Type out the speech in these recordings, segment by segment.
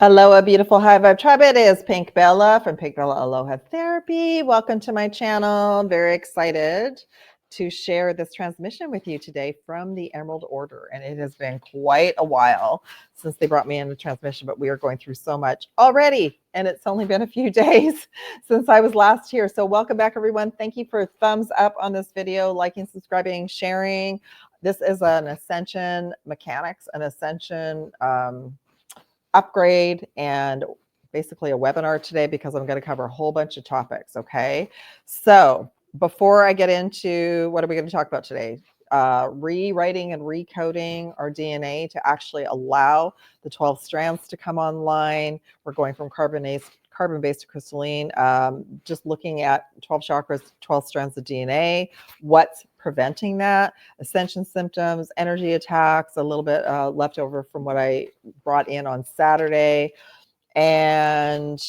Aloha, beautiful high vibe tribe. It is Pink Bella from Pink Bella Aloha Therapy. Welcome to my channel. I'm very excited to share this transmission with you today from the Emerald Order. And it has been quite a while since they brought me in the transmission, but we are going through so much already. And it's only been a few days since I was last here. So welcome back, everyone. Thank you for thumbs up on this video, liking, subscribing, sharing. This is an Ascension mechanics, an Ascension upgrade, and basically a webinar today because I'm going to cover a whole bunch of topics. Okay, so before I get into what are we going to talk about today, rewriting and recoding our DNA to actually allow the 12 strands to come online. We're going from carbon-based to crystalline, just looking at 12 chakras, 12 strands of DNA, what's preventing that, ascension symptoms, energy attacks, a little bit left over from what I brought in on Saturday. And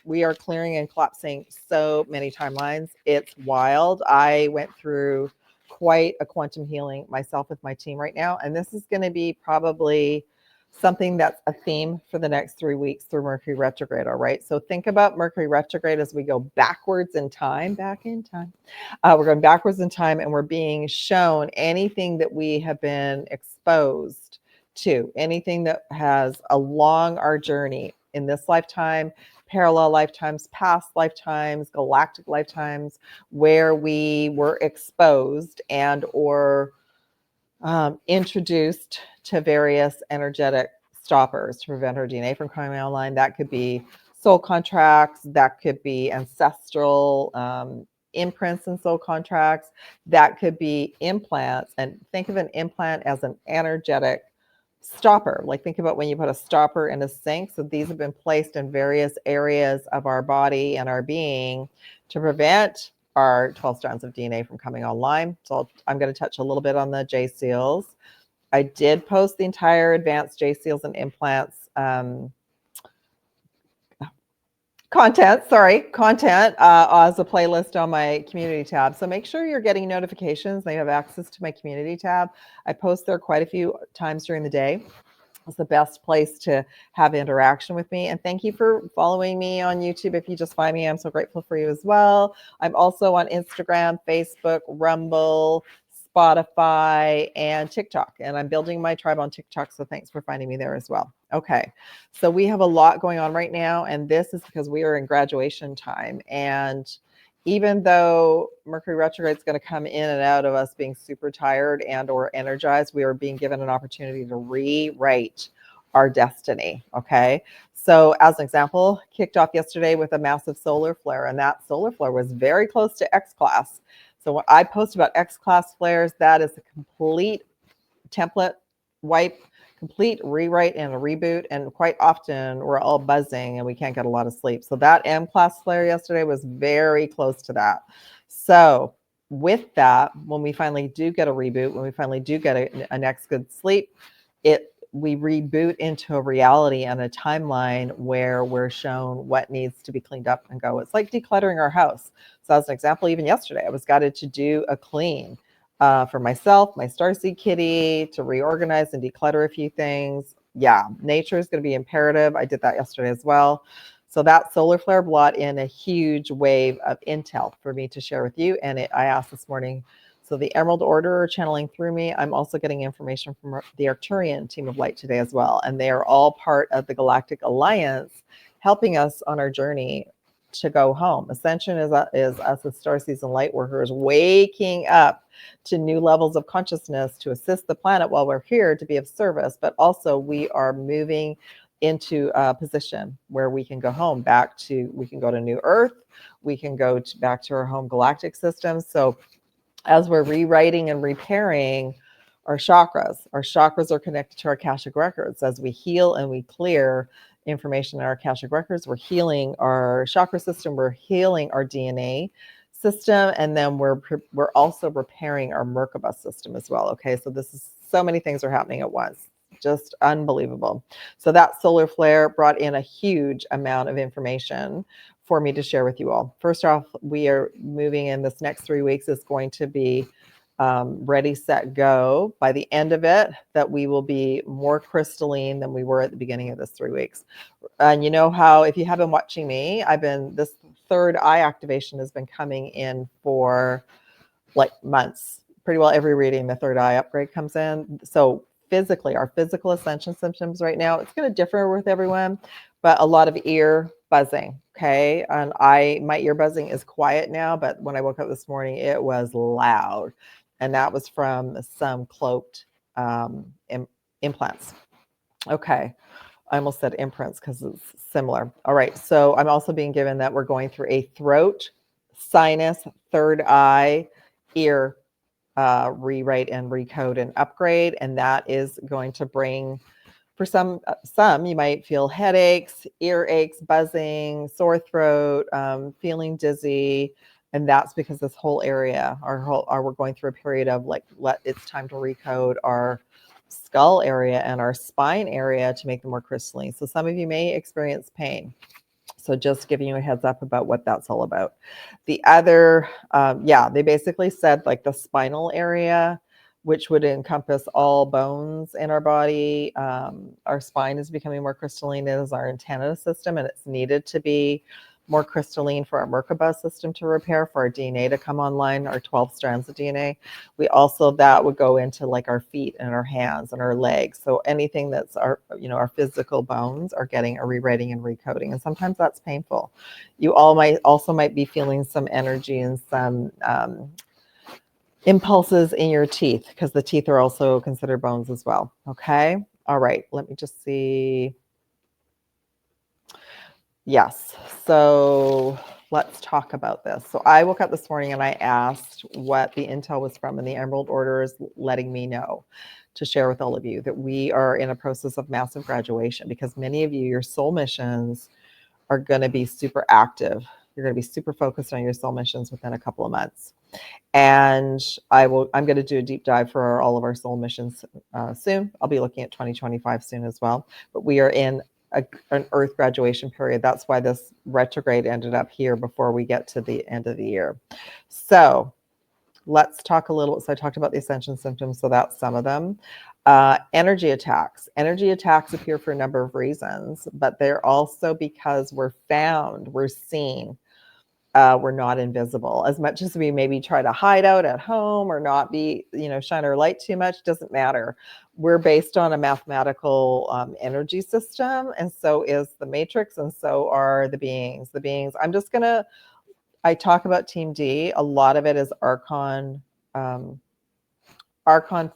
we are clearing and collapsing so many timelines. It's wild. I went through quite a quantum healing myself with my team right now. And this is going to be probably something that's a theme for the next 3 weeks through Mercury retrograde. All right. So think about Mercury retrograde as we go backwards in time, we're going backwards in time, and we're being shown anything that we have been exposed to, anything that has along our journey in this lifetime, parallel lifetimes, past lifetimes, galactic lifetimes, where we were exposed and or introduced to various energetic stoppers to prevent our DNA from coming online. That could be soul contracts, that could be ancestral imprints and soul contracts, that could be implants. And think of an implant as an energetic stopper. Like think about when you put a stopper in a sink. So these have been placed in various areas of our body and our being to prevent our 12 strands of DNA from coming online. So I'm going to touch a little bit on the JSEALS. I did post the entire advanced JSEALS and implants content as a playlist on my community tab. So make sure you're getting notifications. They have access to my community tab. I post there quite a few times during the day. It's the best place to have interaction with me. And thank you for following me on YouTube. If you just find me, I'm so grateful for you as well. I'm also on Instagram, Facebook, Rumble, Spotify, and TikTok. And I'm building my tribe on TikTok. So thanks for finding me there as well. Okay. So we have a lot going on right now. And this is because we are in graduation time. And even though Mercury retrograde is going to come in and out of us being super tired and or energized, we are being given an opportunity to rewrite our destiny. Okay. So as an example, kicked off yesterday with a massive solar flare, and that solar flare was very close to X class. So when I post about X class flares, that is a complete template wipe, complete rewrite and a reboot. And quite often we're all buzzing and we can't get a lot of sleep. So that M class flare yesterday was very close to that. So with that, when we finally do get a reboot, when we finally do get a next good sleep, we reboot into a reality and a timeline where we're shown what needs to be cleaned up and go. It's like decluttering our house. So as an example, even yesterday, I was guided to do a clean for myself, my starseed kitty, to reorganize and declutter a few things. Yeah, nature is going to be imperative. I did that yesterday as well. So that solar flare brought in a huge wave of intel for me to share with you. And I asked this morning, so the Emerald Order are channeling through me. I'm also getting information from the Arcturian team of light today as well. And they are all part of the Galactic Alliance, helping us on our journey to go home. Ascension is us as star season light workers waking up to new levels of consciousness to assist the planet while we're here to be of service. But also we are moving into a position where we can go home we can go to New Earth. We can go back to our home galactic system. So as we're rewriting and repairing our chakras are connected to our Akashic records. As we heal and we clear information in our Akashic records, we're healing our chakra system, we're healing our DNA system, and then we're also repairing our Merkaba system as well. Okay, so so many things are happening at once. Just unbelievable. So that solar flare brought in a huge amount of information for me to share with you all. First off, we are moving in this next 3 weeks is going to be ready, set, go. By the end of it, that we will be more crystalline than we were at the beginning of this 3 weeks. And you know how, if you have been watching me, this third eye activation has been coming in for like months. Pretty well every reading, the third eye upgrade comes in. So physically, our physical ascension symptoms right now, it's going to differ with everyone, but a lot of ear buzzing. Okay. And my ear buzzing is quiet now, but when I woke up this morning, it was loud. And that was from some cloaked implants. Okay. I almost said imprints because it's similar. All right. So I'm also being given that we're going through a throat, sinus, third eye, ear rewrite and recode and upgrade. And that is going to bring, for some you might feel headaches, ear aches, buzzing, sore throat, feeling dizzy. And that's because this whole area, we're going through a period of it's time to recode our skull area and our spine area to make them more crystalline. So some of you may experience pain. So just giving you a heads up about what that's all about. The other, they basically said like the spinal area, which would encompass all bones in our body. Our spine is becoming more crystalline as our antenna system, and it's needed to be more crystalline for our Merkaba system to repair, for our DNA to come online, our 12 strands of DNA. That would go into like our feet and our hands and our legs. So anything that's our physical bones are getting a rewriting and recoding. And sometimes that's painful. You all might be feeling some energy and some impulses in your teeth, because the teeth are also considered bones as well. Okay. All right. Let me just see. Yes. So let's talk about this. So I woke up this morning and I asked what the intel was from, and the Emerald Order is letting me know to share with all of you that we are in a process of massive graduation, because many of you, your soul missions are going to be super active. You're going to be super focused on your soul missions within a couple of months. And I'm going to do a deep dive for all of our soul missions soon. I'll be looking at 2025 soon as well. But we are in an Earth graduation period. That's why this retrograde ended up here before we get to the end of the year. So let's talk a little. So I talked about the ascension symptoms. So that's some of them. Energy attacks. Energy attacks appear for a number of reasons, but they're also because we're seen. We're not invisible. As much as we maybe try to hide out at home or not be, shine our light too much, doesn't matter. We're based on a mathematical energy system, and so is the matrix, and so are the beings. I talk about Team D. A lot of it is Archon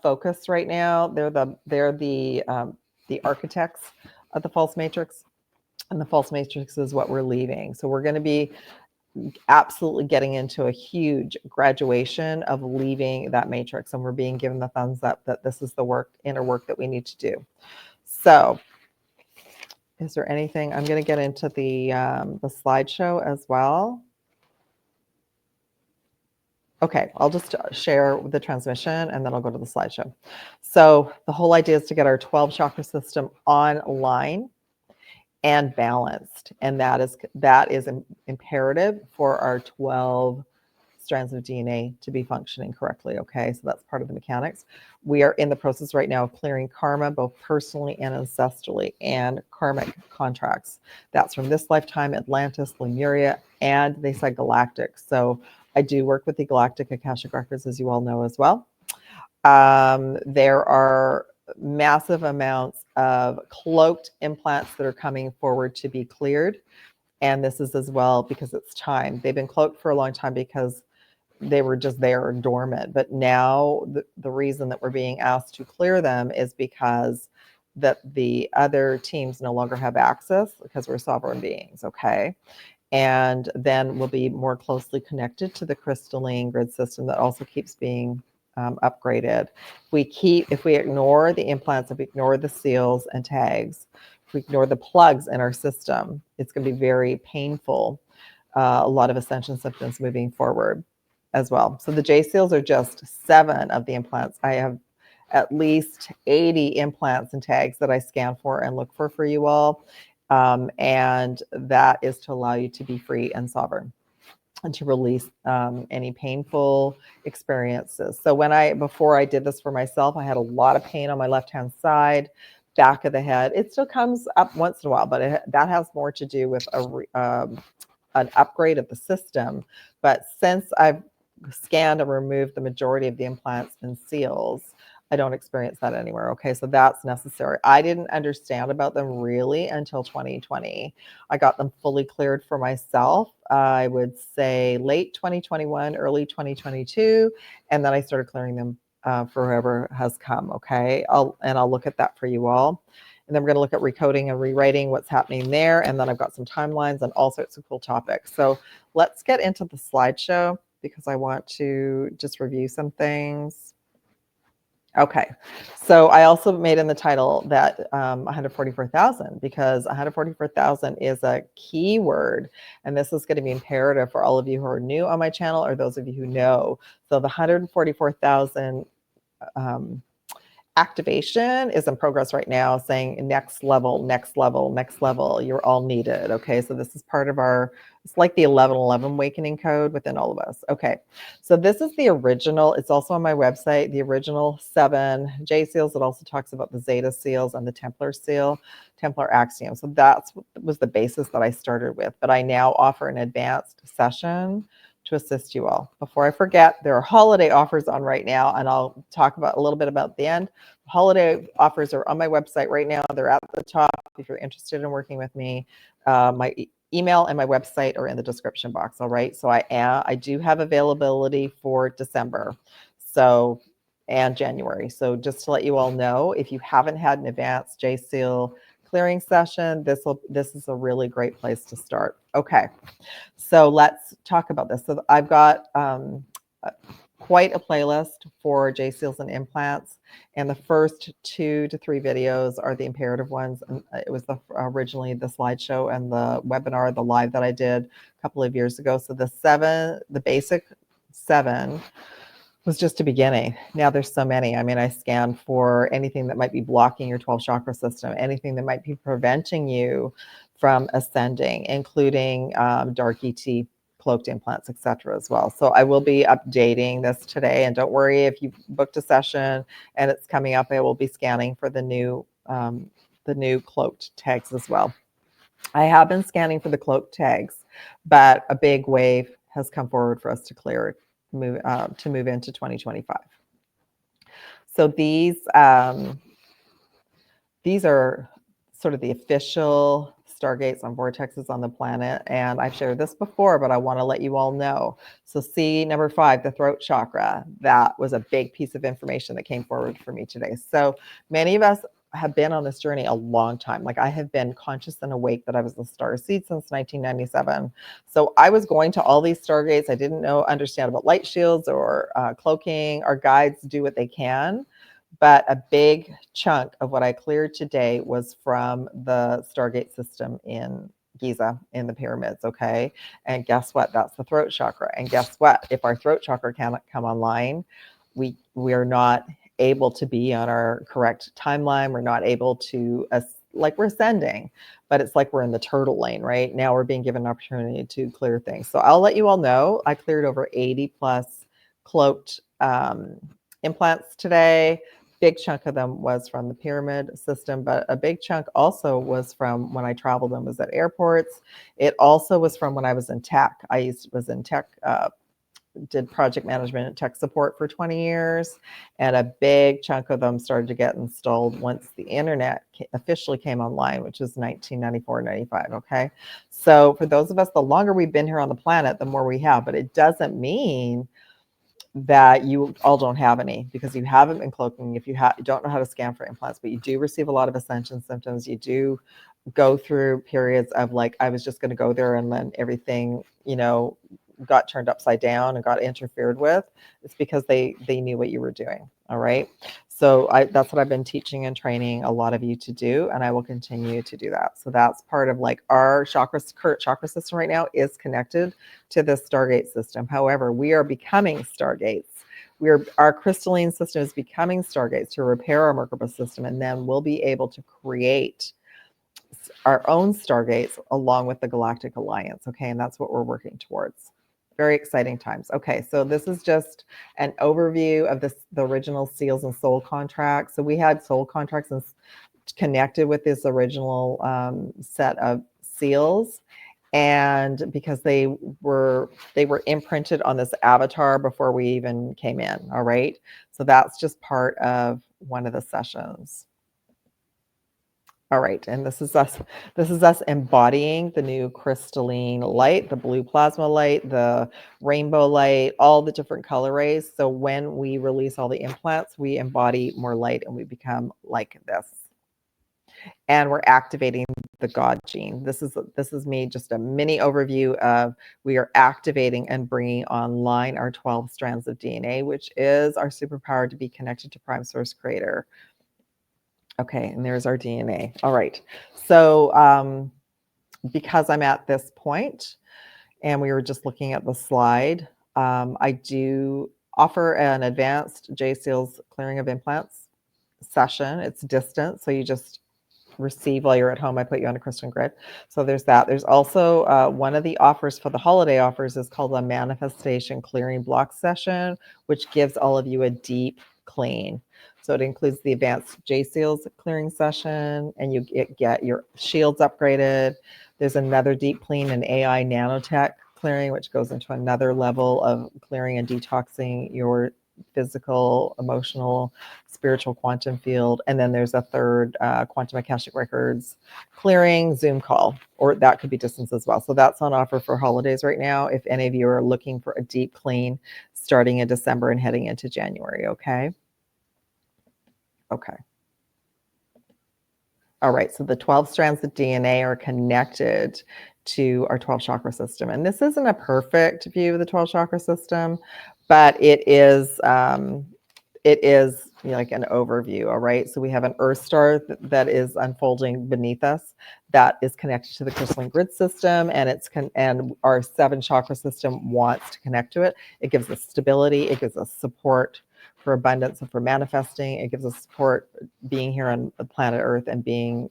focused right now. They're the architects of the false matrix, and the false matrix is what we're leaving. So we're going to be absolutely getting into a huge graduation of leaving that matrix, and we're being given the thumbs up that this is the inner work that we need to do. So is there anything? I'm going to get into the slideshow as well. Okay, I'll just share the transmission and then I'll go to the slideshow. So the whole idea is to get our 12 chakra system online and balanced, and that is imperative for our 12 strands of DNA to be functioning correctly. Okay, so that's part of the mechanics. We are in the process right now of clearing karma, both personally and ancestrally, and karmic contracts. That's from this lifetime, Atlantis, Lemuria, and they said Galactic. So I do work with the Galactic Akashic records, as you all know as well. There are massive amounts of cloaked implants that are coming forward to be cleared. And this is as well because it's time. They've been cloaked for a long time because they were just there dormant. But now the reason that we're being asked to clear them is because that the other teams no longer have access, because we're sovereign beings, okay? And then we'll be more closely connected to the crystalline grid system that also keeps being upgraded. If we ignore the implants, if we ignore the seals and tags, if we ignore the plugs in our system, it's going to be very painful. A lot of ascension symptoms moving forward as well. So the JSEALS are just 7 of the implants. I have at least 80 implants and tags that I scan for and look for you all. And that is to allow you to be free and sovereign. and to release any painful experiences. So before I did this for myself, I had a lot of pain on my left-hand side, back of the head. It still comes up once in a while, but that has more to do with an upgrade of the system. But since I've scanned and removed the majority of the implants and seals, I don't experience that anywhere. Okay, so that's necessary. I didn't understand about them really until 2020. I got them fully cleared for myself. I would say late 2021, early 2022, and then I started clearing them for whoever has come. Okay, I'll look at that for you all. And then we're going to look at recoding and rewriting, what's happening there. And then I've got some timelines and all sorts of cool topics. So let's get into the slideshow because I want to just review some things. Okay, so I also made in the title that 144,000 because 144,000 is a keyword, and this is going to be imperative for all of you who are new on my channel or those of you who know. So the 144,000 activation is in progress right now, saying next level, next level, next level. You're all needed. Okay, so this is part of it's like the 1111 awakening code within all of us. Okay, so this is the original. It's also on my website, the original 7 JSEALS. It also talks about the Zeta seals and the Templar seal, Templar axiom. So that was the basis that I started with. But I now offer an advanced session to assist you all. Before I forget, there are holiday offers on right now, and I'll talk about a little bit about the end. Holiday offers are on my website right now. They're at the top. If you're interested in working with me, my email and my website are in the description box. All right. So I do have availability for December, and January. So just to let you all know, if you haven't had an advanced JSEAL clearing session, this is a really great place to start. Okay. So let's talk about this. So I've got quite a playlist for JSEALS and implants, and the first 2 to 3 videos are the imperative ones. And it was originally the slideshow and the webinar, the live that I did a couple of years ago. So the basic 7 was just a beginning. Now there's so many. I mean, I scan for anything that might be blocking your 12 chakra system, anything that might be preventing you from ascending, including dark ET, cloaked implants, etc. as well. So I will be updating this today, and don't worry if you booked a session and it's coming up. I will be scanning for the new cloaked tags as well. I have been scanning for the cloaked tags, but a big wave has come forward for us to clear, move into 2025. So these are sort of the official Stargates on vortexes on the planet. And I've shared this before, but I want to let you all know. So C number 5, the throat chakra, that was a big piece of information that came forward for me today. So many of us have been on this journey a long time. Like I have been conscious and awake that I was a starseed since 1997. So I was going to all these Stargates. I didn't understand about light shields or cloaking. Our guides do what they can. But a big chunk of what I cleared today was from the Stargate system in Giza in the pyramids, okay? And guess what? That's the throat chakra. And guess what? If our throat chakra cannot come online, we are not able to be on our correct timeline. We're not able to, like we're ascending, but it's like we're in the turtle lane, right? Now we're being given an opportunity to clear things. So I'll let you all know, I cleared over 80 plus cloaked implants today. Big chunk of them was from the pyramid system, but a big chunk also was from when I traveled and was at airports. It also was from when I was in tech. I was in tech, did project management and tech support for 20 years. And a big chunk of them started to get installed once the internet officially came online, which was 1994, 95. Okay. So for those of us, the longer we've been here on the planet, the more we have, but it doesn't mean that you all don't have any because you haven't been cloaking. If you don't know how to scan for implants, but you do receive a lot of ascension symptoms. You do go through periods of like, I was just going to go there and then everything, got turned upside down and got interfered with. It's because they knew what you were doing. All right. So that's what I've been teaching and training a lot of you to do. And I will continue to do that. So that's part of like our current chakra system right now is connected to this Stargate system. However, we are becoming Stargates. Our crystalline system is becoming Stargates to repair our Merkaba system. And then we'll be able to create our own Stargates along with the Galactic Alliance. Okay. And that's what we're working towards. Very exciting times. Okay, so this is just an overview of the original seals and soul contracts. So we had soul contracts and connected with this original set of seals, and because they were imprinted on this avatar before we even came in. All right, so that's just part of one of the sessions. All right, and this is us embodying the new crystalline light, the blue plasma light, the rainbow light, all the different color rays. So when we release all the implants, we embody more light and we become like this. And we're activating the God gene. This is me, just a mini overview of, we are activating and bringing online our 12 strands of DNA, which is our superpower to be connected to Prime Source Creator. Okay, and there's our DNA. All right, so because I'm at this point, and we were just looking at the slide, I do offer an advanced JSEALS clearing of implants session. It's distant, so you just receive while you're at home. I put you on a crystalline grid. So there's that. There's also one of the offers for the holiday offers is called a manifestation clearing block session, which gives all of you a deep clean. So it includes the advanced JSEALS clearing session, and you get your shields upgraded. There's another deep clean and AI nanotech clearing, which goes into another level of clearing and detoxing your physical, emotional, spiritual quantum field. And then there's a third quantum Akashic records clearing Zoom call, or that could be distance as well. So that's on offer for holidays right now, if any of you are looking for a deep clean starting in December and heading into January. Okay. Okay. All right, so the 12 strands of DNA are connected to our 12 chakra system. And this isn't a perfect view of the 12 chakra system, but it is like an overview. All right, so we have an Earth star that is unfolding beneath us, that is connected to the crystalline grid system, and and our 7 chakra system wants to connect to it. It gives us stability, it gives us support for abundance and for manifesting. It gives us support being here on the planet Earth and being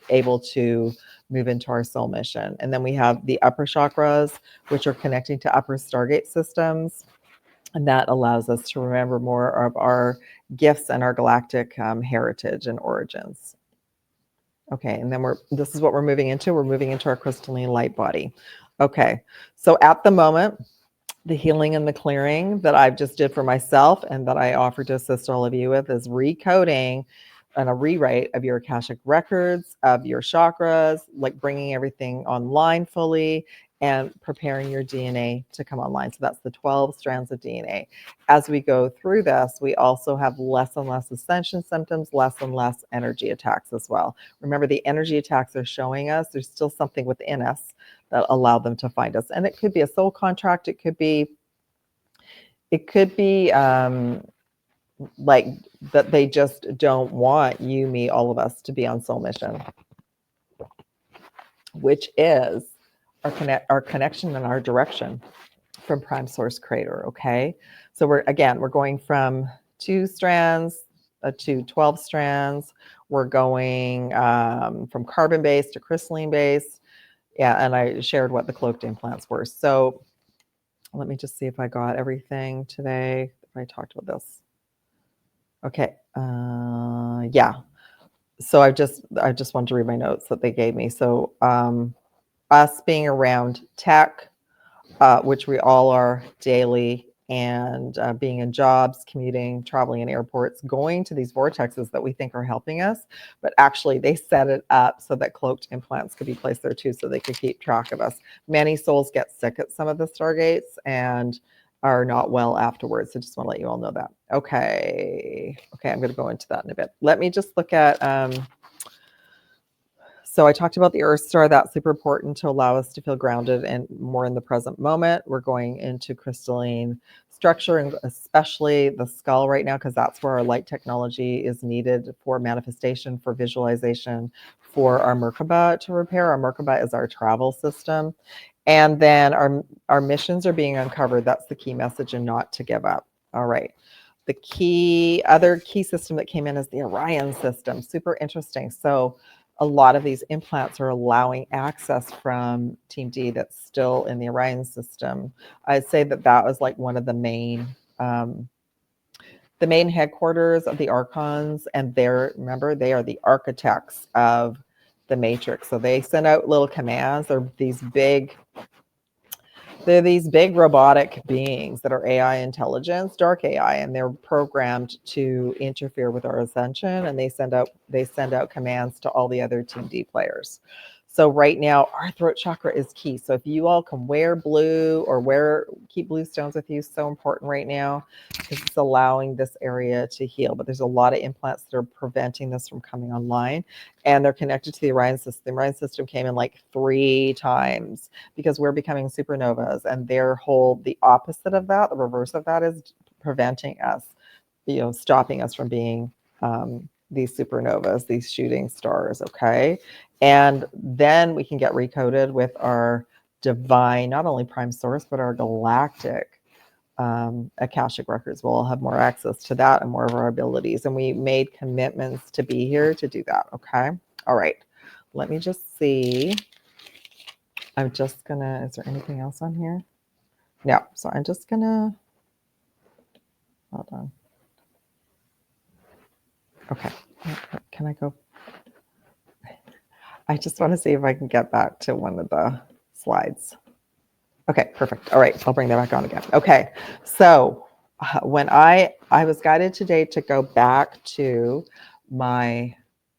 able to move into our soul mission. And then we have the upper chakras, which are connecting to upper Stargate systems. And that allows us to remember more of our gifts and our galactic heritage and origins. Okay, and then this is what we're moving into. We're moving into our crystalline light body. Okay, so at the moment, the healing and the clearing that I've just did for myself and that I offer to assist all of you with is recoding and a rewrite of your Akashic records, of your chakras, like bringing everything online fully and preparing your DNA to come online. So that's the 12 strands of DNA. As we go through this, we also have less and less ascension symptoms, less and less energy attacks as well. Remember, the energy attacks are showing us there's still something within us that allow them to find us. And it could be a soul contract. It could be like that they just don't want you, me, all of us to be on soul mission, which is our connection and our direction from Prime Source Creator. Okay, so we're going from 2 strands to 12 strands. We're going from carbon based to crystalline based. Yeah, and I shared what the cloaked implants were. So let me just see if I got everything today. If I talked about this. Okay. Yeah. So I just wanted to read my notes that they gave me. So us being around tech, which we all are daily, and being in jobs, commuting, traveling in airports, going to these vortexes that we think are helping us, but actually they set it up so that cloaked implants could be placed there too, so they could keep track of us. Many souls get sick at some of the Stargates and are not well afterwards. So just want to let you all know that. Okay, I'm going to go into that in a bit. Let me just look at so I talked about the Earth star. That's super important to allow us to feel grounded and more in the present moment. We're going into crystalline structure, and especially the skull right now, because that's where our light technology is needed for manifestation, for visualization, for our Merkaba to repair. Our Merkaba is our travel system. And then our missions are being uncovered. That's the key message, and not to give up. All right. The other key system that came in is the Orion system. Super interesting. So a lot of these implants are allowing access from Team D that's still in the Orion system. I'd say that that was like one of the main headquarters of the Archons, and remember, they are the architects of the Matrix. So they send out little commands. They're these big robotic beings that are AI intelligence, dark AI, and they're programmed to interfere with our ascension, and they send out commands to all the other Team D players. So right now, our throat chakra is key. So if you all can wear blue or keep blue stones with you, so important right now, because it's allowing this area to heal. But there's a lot of implants that are preventing this from coming online, and they're connected to the Orion system. The Orion system came in like 3 times because we're becoming supernovas, and the opposite of that, the reverse of that, is preventing us, stopping us from being these supernovas, these shooting stars. Okay. And then we can get recoded with our divine, not only prime source, but our galactic Akashic records. We'll have more access to that and more of our abilities. And we made commitments to be here to do that. Okay. All right. Let me just see. Is there anything else on here? No. So I'm just gonna, hold on. Okay. Can I go? I just want to see if I can get back to one of the slides. Okay, perfect. All right, I'll bring that back on again. Okay, so when I was guided today to go back to when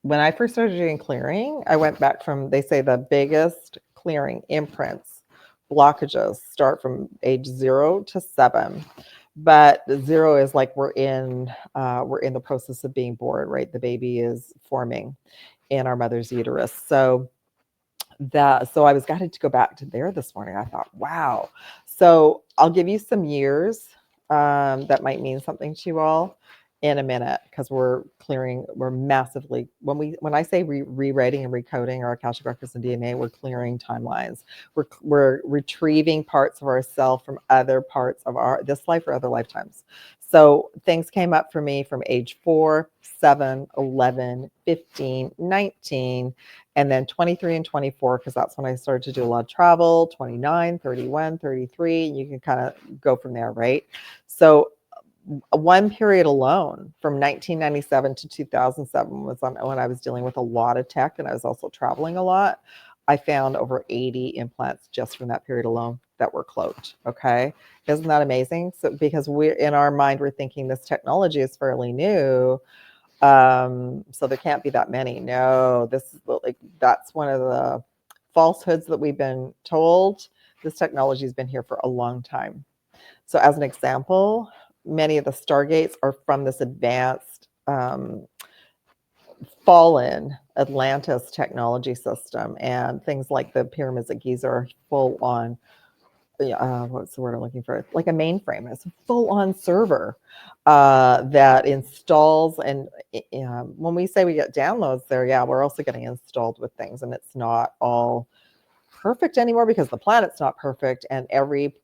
I first started doing clearing, I went back from, they say the biggest clearing imprints, blockages start from age 0 to 7. But 0 is like we're in the process of being born, right? The baby is forming in our mother's uterus. So I was guided to go back to there this morning. I thought, wow. So I'll give you some years that might mean something to you all in a minute, because we're massively, when I say rewriting and recoding our Akashic records and DNA, we're clearing timelines. We're retrieving parts of ourselves from other parts of this life or other lifetimes. So things came up for me from age 4, 7, 11, 15, 19, and then 23 and 24, because that's when I started to do a lot of travel, 29, 31, 33, and you can kind of go from there, right? So one period alone from 1997 to 2007 was when I was dealing with a lot of tech, and I was also traveling a lot. I found over 80 implants just from that period alone that were cloaked. Okay. Isn't that amazing? So because we're in our mind, we're thinking this technology is fairly new. So there can't be that many. No, that's one of the falsehoods that we've been told. This technology has been here for a long time. So as an example, many of the Stargates are from this advanced fallen Atlantis technology system, and things like the pyramids at Giza are full on, what's the word I'm looking for? Like a mainframe. It's a full-on server that installs. And when we say we get downloads there, yeah, we're also getting installed with things, and it's not all perfect anymore because the planet's not perfect, and every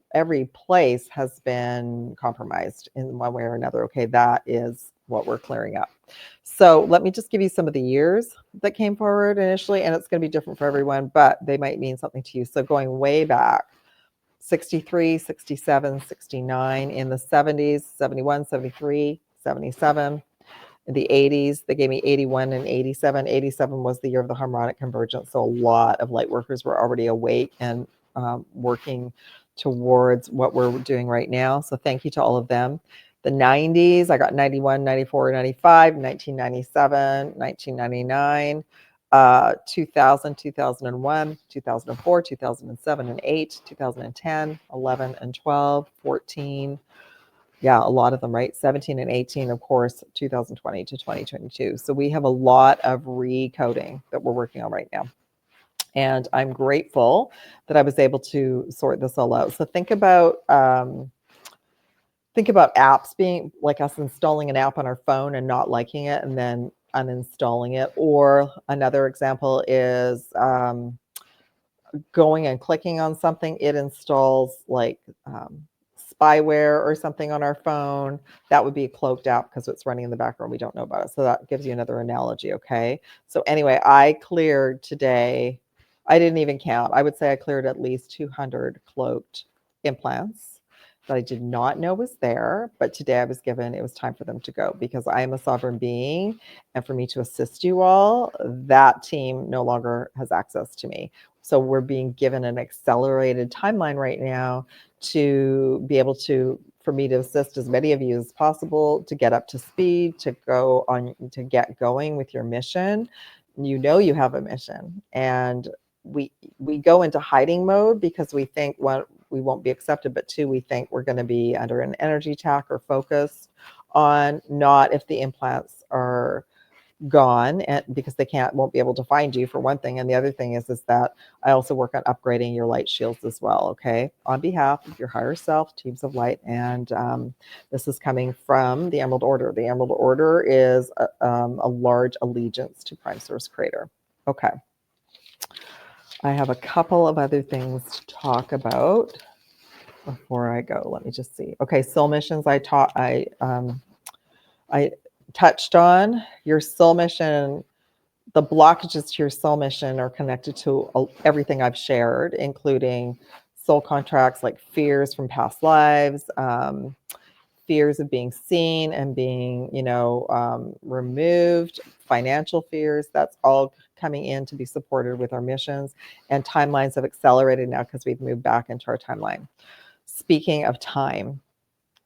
place has been compromised in one way or another. Okay, that is what we're clearing up. So let me just give you some of the years that came forward initially, and it's going to be different for everyone, but they might mean something to you. So going way back, 63, 67, 69, in the 70s, 71, 73, 77. In the 80s, they gave me 81 and 87. 87 was the year of the harmonic convergence. So a lot of light workers were already awake and working towards what we're doing right now. So thank you to all of them. The 90s, I got 91, 94, 95, 1997, 1999, 2000, 2001, 2004, 2007 and 8, 2010, 11 and 12, 14. Yeah, a lot of them, right? 17 and 18, of course, 2020 to 2022. So we have a lot of recoding that we're working on right now. And I'm grateful that I was able to sort this all out. So think about apps being like us installing an app on our phone and not liking it and then uninstalling it. Or another example is going and clicking on something. It installs like spyware or something on our phone, that would be a cloaked app because it's running in the background. We don't know about it. So that gives you another analogy. Okay. So anyway, I cleared today. I didn't even count. I would say I cleared at least 200 cloaked implants that I did not know was there. But today I was given, it was time for them to go because I am a sovereign being. And for me to assist you all, that team no longer has access to me. So we're being given an accelerated timeline right now to be able to, for me to assist as many of you as possible to get up to speed, to go on, to get going with your mission. You know you have a mission, and we go into hiding mode because we think, one, we won't be accepted, but two, we think we're going to be under an energy attack or focused on, not if the implants are gone, and because they won't be able to find you, for one thing. And the other thing is that I also work on upgrading your light shields as well. Okay, on behalf of your higher self, teams of light. And this is coming from the Emerald Order. The Emerald Order is a large allegiance to Prime Source Creator. Okay, I have a couple of other things to talk about before I go. Let me just see. Okay, soul missions. I touched on your soul mission. The blockages to your soul mission are connected to everything I've shared, including soul contracts, like fears from past lives, fears of being seen and being, removed, financial fears. That's all coming in to be supported with our missions. And timelines have accelerated now because we've moved back into our timeline. Speaking of time,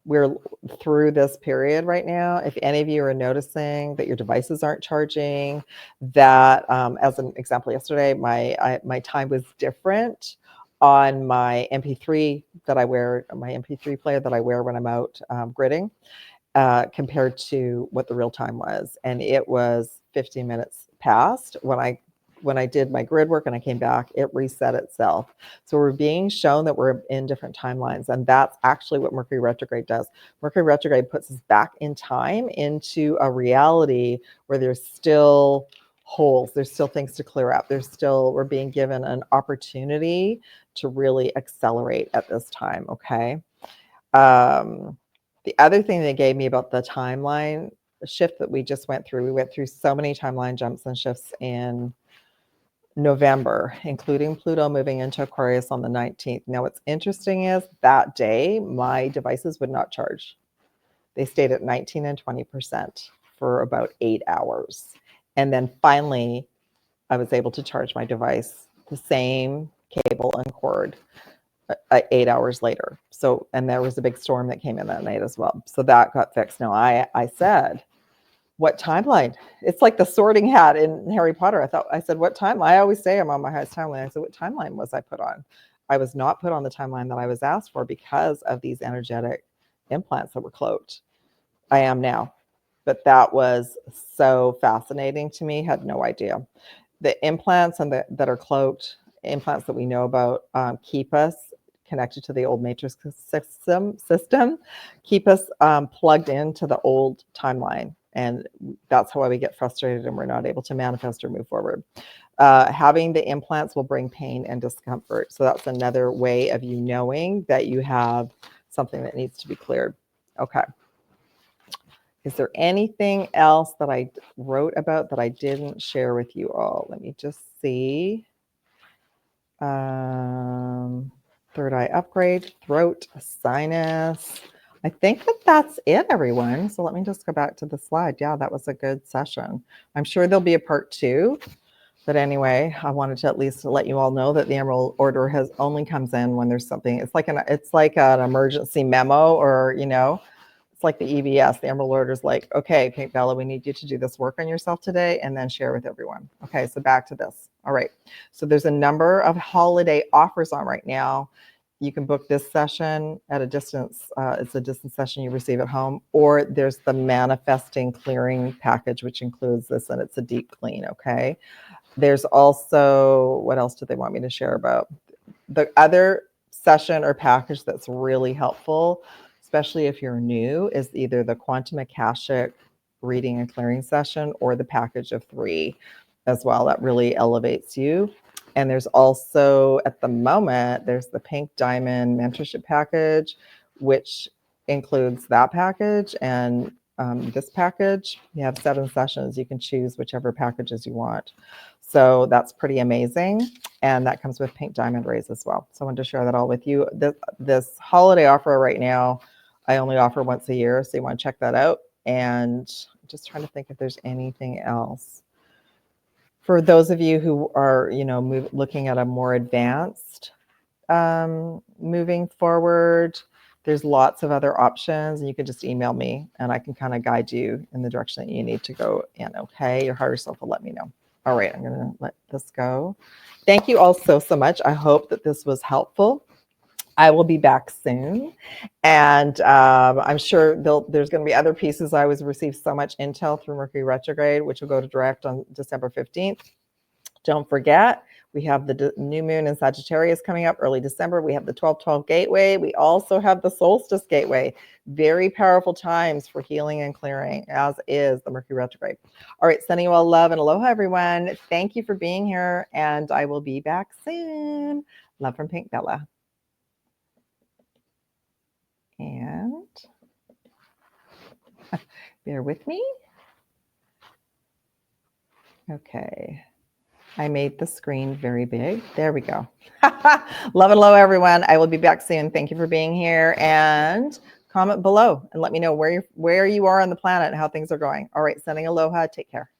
we're through this period right now. If any of you are noticing that your devices aren't charging, that as an example, yesterday my time was different on my MP3 that I wear, my MP3 player that I wear when I'm out gridding, compared to what the real time was, and it was 15 minutes past when I did my grid work and I came back, it reset itself. So we're being shown that we're in different timelines. And that's actually what Mercury retrograde does. Mercury retrograde puts us back in time into a reality where there's still holes. There's still things to clear up. We're being given an opportunity to really accelerate at this time. Okay. The other thing they gave me about the timeline shift that we just went through, we went through so many timeline jumps and shifts in November, including Pluto moving into Aquarius on the 19th. Now, what's interesting is that day, my devices would not charge. They stayed at 19 and 20% for about 8 hours. And then finally, I was able to charge my device, the same cable and cord, 8 hours later. So, and there was a big storm that came in that night as well. So that got fixed. Now, I said, what timeline? It's like the sorting hat in Harry Potter. I said, what time? I always say I'm on my highest timeline. I said, what timeline was I put on? I was not put on the timeline that I was asked for because of these energetic implants that were cloaked. I am now. But that was so fascinating to me. Had no idea. The implants that are cloaked, implants that we know about, keep us connected to the old matrix system, keep us plugged into the old timeline. And that's why we get frustrated and we're not able to manifest or move forward. Having the implants will bring pain and discomfort. So that's another way of you knowing that you have something that needs to be cleared. Okay. Is there anything else that I wrote about that I didn't share with you all? Let me just see. Third eye upgrade, throat, sinus. I think that's it, everyone. So let me just go back to the slide. Yeah, that was a good session. I'm sure there'll be a part 2. But anyway, I wanted to at least let you all know that the Emerald Order only comes in when there's something. It's like an emergency memo, or it's like the EBS. The Emerald Order is like, okay, PinkBella, we need you to do this work on yourself today and then share with everyone. Okay, so back to this. All right. So there's a number of holiday offers on right now. You can book this session at a distance. It's a distance session you receive at home, or there's the manifesting clearing package, which includes this, and it's a deep clean. Okay. There's also, what else do they want me to share about? The other session or package that's really helpful, especially if you're new, is either the Quantum Akashic reading and clearing session or the package of 3 as well. That really elevates you. And there's also, at the moment, there's the Pink Diamond mentorship package, which includes that package and this package. You have 7 sessions. You can choose whichever packages you want. So that's pretty amazing. And that comes with pink diamond rays as well. So I wanted to share that all with you. This holiday offer right now, I only offer once a year. So you want to check that out. And I'm just trying to think if there's anything else. For those of you who are, looking at a more advanced moving forward, there's lots of other options, and you can just email me and I can kind of guide you in the direction that you need to go in. Okay, your higher self will let me know. All right, I'm going to let this go. Thank you all so much. I hope that this was helpful. I will be back soon, and I'm sure there's going to be other pieces. I always receive so much intel through Mercury retrograde, which will go to direct on December 15th. Don't forget, we have the new moon in Sagittarius coming up early December. We have the 12/12 gateway. We also have the solstice gateway. Very powerful times for healing and clearing, as is the Mercury retrograde. All right, sending you all love and aloha, everyone. Thank you for being here, and I will be back soon. Love from Pink Bella. And bear with me. Okay. I made the screen very big. There we go. Love and hello, everyone. I will be back soon. Thank you for being here, and comment below and let me know where you are on the planet and how things are going. All right, sending aloha. Take care.